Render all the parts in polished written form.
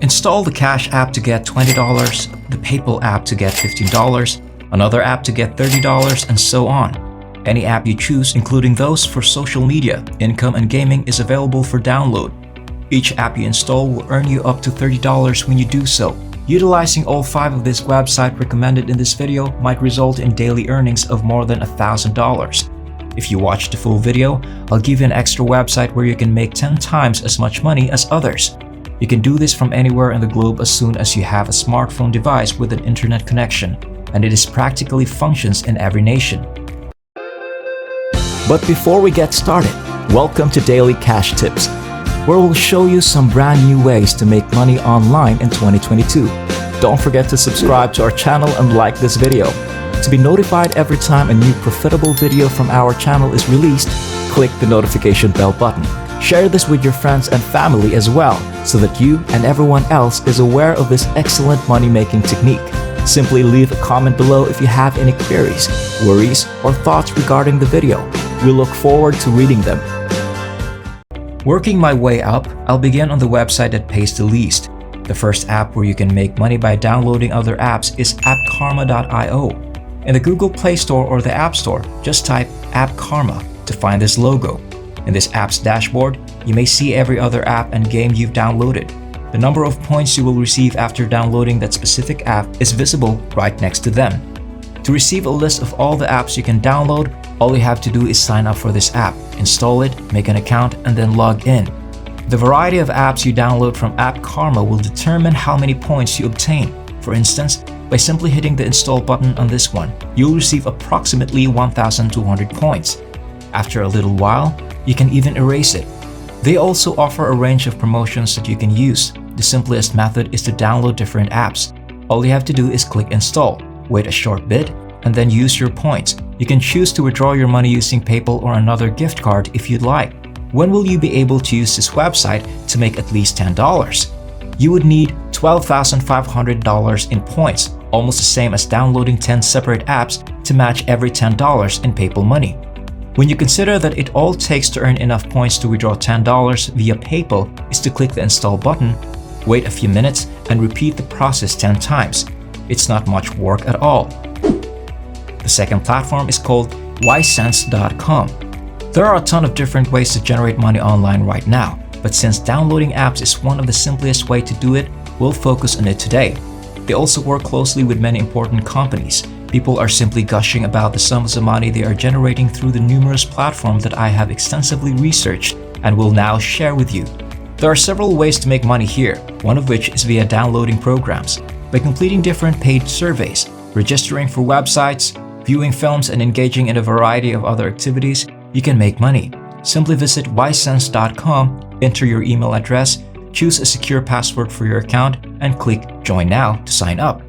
Install the Cash app to get $20, the PayPal app to get $15, another app to get $30, and so on. Any app you choose, including those for social media, income, and gaming, is available for download. Each app you install will earn you up to $30 when you do so. Utilizing all 5 of this website recommended in this video might result in daily earnings of more than $1,000. If you watch the full video, I'll give you an extra website where you can make 10 times as much money as others. You can do this from anywhere in the globe as soon as you have a smartphone device with an internet connection, and it practically functions in every nation. But before we get started, welcome to Daily Cash Tips, where we'll show you some brand new ways to make money online in 2022. Don't forget to subscribe to our channel and like this video. To be notified every time a new profitable video from our channel is released, click the notification bell button. Share this with your friends and family as well, so that you and everyone else is aware of this excellent money-making technique. Simply leave a comment below if you have any queries, worries, or thoughts regarding the video. We look forward to reading them. Working my way up, I'll begin on the website that pays the least. The first app where you can make money by downloading other apps is appkarma.io. In the Google Play Store or the App Store, just type App Karma to find this logo. In this app's dashboard, you may see every other app and game you've downloaded. The number of points you will receive after downloading that specific app is visible right next to them. To receive a list of all the apps you can download, all you have to do is sign up for this app, install it, make an account, and then log in. The variety of apps you download from App Karma will determine how many points you obtain. For instance, by simply hitting the install button on this one, you'll receive approximately 1,200 points. After a little while, you can even erase it. They also offer a range of promotions that you can use. The simplest method is to download different apps. All you have to do is click install, wait a short bit, and then use your points. You can choose to withdraw your money using PayPal or another gift card if you'd like. When will you be able to use this website to make at least $10? You would need $12,500 in points, almost the same as downloading 10 separate apps to match every $10 in PayPal money. When you consider that it all takes to earn enough points to withdraw $10 via PayPal is to click the install button, wait a few minutes, and repeat the process 10 times. It's not much work at all. The second platform is called Ysense.com. There are a ton of different ways to generate money online right now, but since downloading apps is one of the simplest way to do it, we'll focus on it today. They also work closely with many important companies. People are simply gushing about the sums of money they are generating through the numerous platforms that I have extensively researched and will now share with you. There are several ways to make money here, one of which is via downloading programs. By completing different paid surveys, registering for websites, viewing films, and engaging in a variety of other activities, you can make money. Simply visit Ysense.com, enter your email address, choose a secure password for your account, and click Join Now to sign up.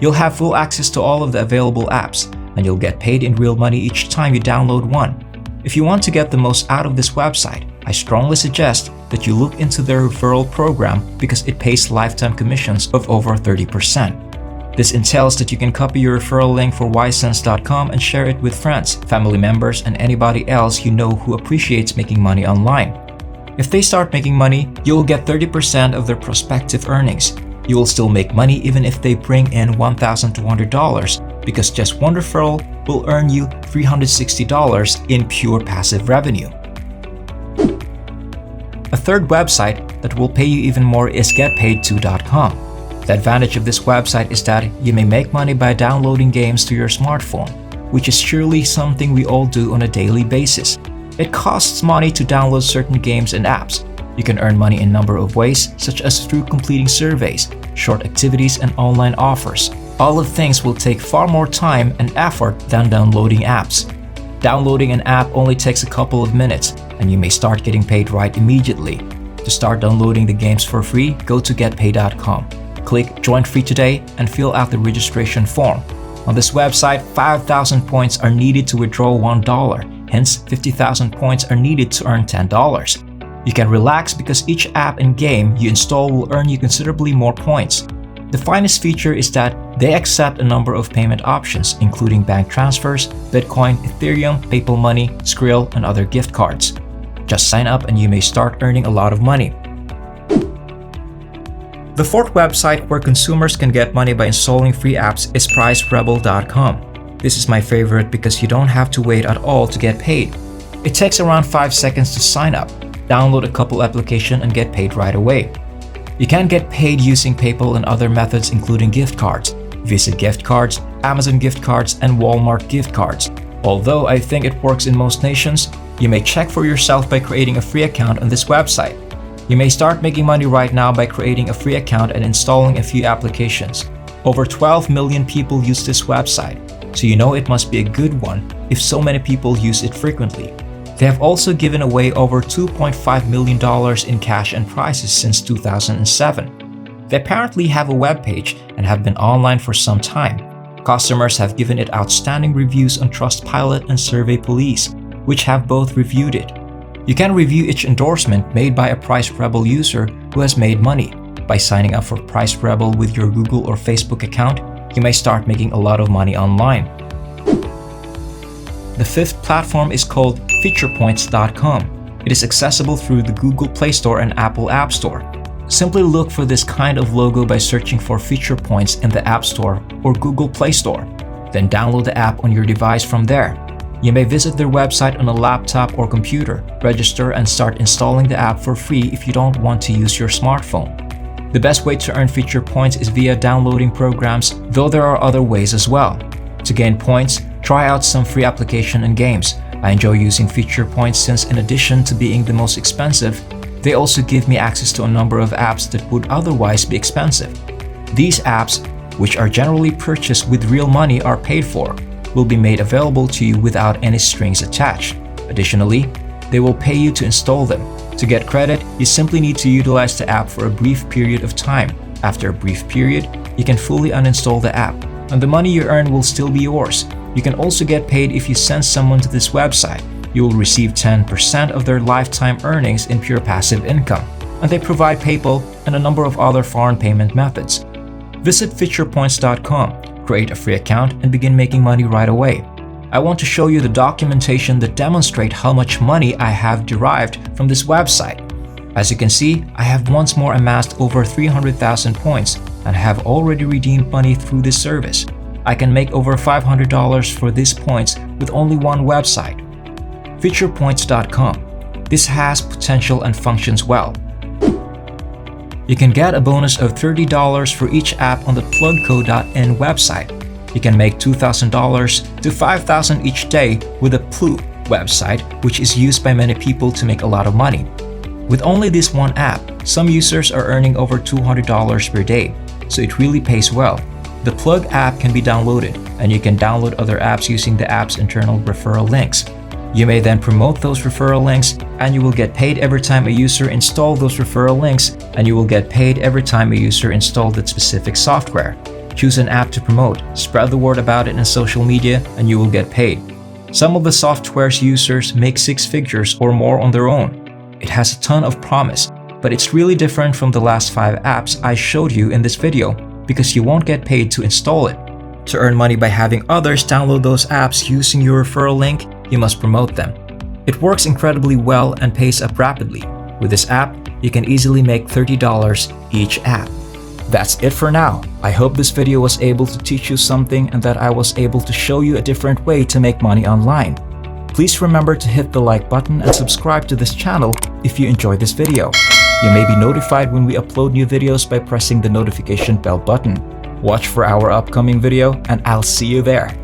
You'll have full access to all of the available apps, and you'll get paid in real money each time you download one. If you want to get the most out of this website, I strongly suggest that you look into their referral program because it pays lifetime commissions of over 30%. This entails that you can copy your referral link for Ysense.com and share it with friends, family members, and anybody else you know who appreciates making money online. If they start making money, you will get 30% of their prospective earnings. You will still make money even if they bring in $1,200 because just one referral will earn you $360 in pure passive revenue. A third website that will pay you even more is getpaid2.com. The advantage of this website is that you may make money by downloading games to your smartphone, which is surely something we all do on a daily basis. It costs money to download certain games and apps. You can earn money in a number of ways, such as through completing surveys, short activities, and online offers. All of things will take far more time and effort than downloading apps. Downloading an app only takes a couple of minutes, and you may start getting paid right immediately. To start downloading the games for free, go to getpaid.com. Click Join Free today and fill out the registration form. On this website, 5,000 points are needed to withdraw $1, hence 50,000 points are needed to earn $10. You can relax because each app and game you install will earn you considerably more points. The finest feature is that they accept a number of payment options, including bank transfers, Bitcoin, Ethereum, PayPal Money, Skrill, and other gift cards. Just sign up and you may start earning a lot of money. The fourth website where consumers can get money by installing free apps is PriceRebel.com. This is my favorite because you don't have to wait at all to get paid. It takes around 5 seconds to sign up, download a couple applications and get paid right away. You can get paid using PayPal and other methods including gift cards, Visa gift cards, Amazon gift cards, and Walmart gift cards. Although I think it works in most nations, you may check for yourself by creating a free account on this website. You may start making money right now by creating a free account and installing a few applications. Over 12 million people use this website, so you know it must be a good one if so many people use it frequently. They have also given away over $2.5 million in cash and prizes since 2007. They apparently have a web page and have been online for some time. Customers have given it outstanding reviews on Trustpilot and Survey Police, which have both reviewed it. You can review each endorsement made by a PriceRebel user who has made money. By signing up for PriceRebel with your Google or Facebook account, you may start making a lot of money online. The fifth platform is called FeaturePoints.com. It is accessible through the Google Play Store and Apple App Store. Simply look for this kind of logo by searching for Feature Points in the App Store or Google Play Store. Then download the app on your device from there. You may visit their website on a laptop or computer, register and start installing the app for free if you don't want to use your smartphone. The best way to earn feature points is via downloading programs, though there are other ways as well. To gain points, try out some free applications and games. I enjoy using feature points since in addition to being the most expensive, they also give me access to a number of apps that would otherwise be expensive. These apps, which are generally purchased with real money, are paid for, will be made available to you without any strings attached. Additionally, they will pay you to install them. To get credit, you simply need to utilize the app for a brief period of time. After a brief period, you can fully uninstall the app, and the money you earn will still be yours. You can also get paid if you send someone to this website. You will receive 10% of their lifetime earnings in pure passive income, and they provide PayPal and a number of other foreign payment methods. Visit FeaturePoints.com. Create a free account and begin making money right away. I want to show you the documentation that demonstrate how much money I have derived from this website. As you can see, I have once more amassed over 300,000 points and have already redeemed money through this service. I can make over $500 for these points with only one website, FeaturePoints.com. This has potential and functions well. You can get a bonus of $30 for each app on the plugco.in website. You can make $2,000 to $5,000 each day with the Plu website, which is used by many people to make a lot of money. With only this one app, some users are earning over $200 per day, so it really pays well. The Plug app can be downloaded, and you can download other apps using the app's internal referral links. You may then promote those referral links, and you will get paid every time a user installs those referral links, and you will get paid every time a user installs that specific software. Choose an app to promote, spread the word about it in social media, and you will get paid. Some of the software's users make 6 figures or more on their own. It has a ton of promise, but it's really different from the last 5 apps I showed you in this video because you won't get paid to install it. To earn money by having others download those apps using your referral link, you must promote them. It works incredibly well and pays up rapidly. With this app, you can easily make $30 each app. That's it for now. I hope this video was able to teach you something and that I was able to show you a different way to make money online. Please remember to hit the like button and subscribe to this channel if you enjoyed this video. You may be notified when we upload new videos by pressing the notification bell button. Watch for our upcoming video and I'll see you there.